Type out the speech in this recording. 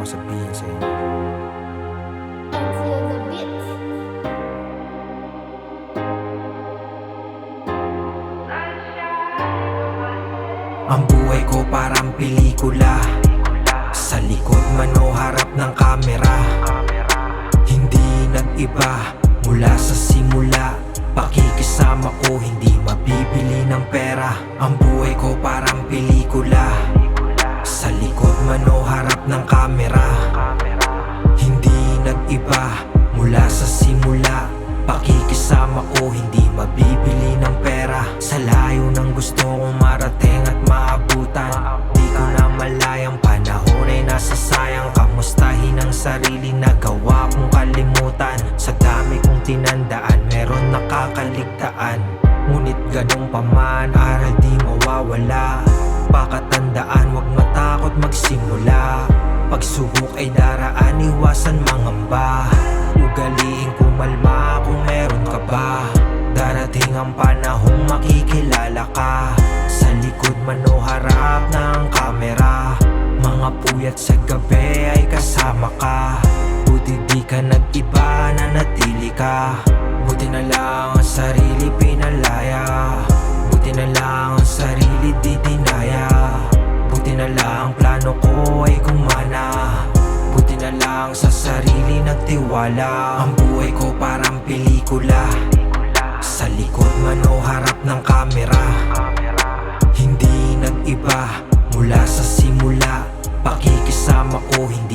akong sabihin sa inyo. Until the beat. Ang buhay ko parang pelikula, sa likod man o harap ng kamera. Hindi nag-iba mula sa simula, pakikisama ko hindi mabibili ng pera. Ang buhay ko parang pelikula, sa likod man o harap ng kamera. Hindi nag-iba mula sa simula, pakikisama ko hindi mabibili ng pera. Sa layo ng gusto kong marating at maabutan, di ko na malayang panahon ay nasasayang. Kamustahin ang sarili na gawa kong kalimutan. Sa dami kong tinandaan, meron nakakaligtaan. Ngunit ganun pa man, aral di mawawala. Pakatandaan, wag matakot magsimula. Pagsubok ay daraan, iwasan mangamba. Ugaliin kumalma kung meron ka ba. Darating ang panahong makikilala ka, sa likod man o harap ng kamera. Mga puyat sa gabi ay kasama ka. Buti di ka nag-iba, nanatili ka. Buti na lang ang sarili pinalaya. Buti na lang ang sarili di dinaya. Buti na lang ang plano ko ay gumana. Buti na lang sa sarili nagtiwala. Ang buhay ko parang pelikula, sa likod man o harap ng kamera. Hindi nag-iba mula sa simula, pakikisama ko hindi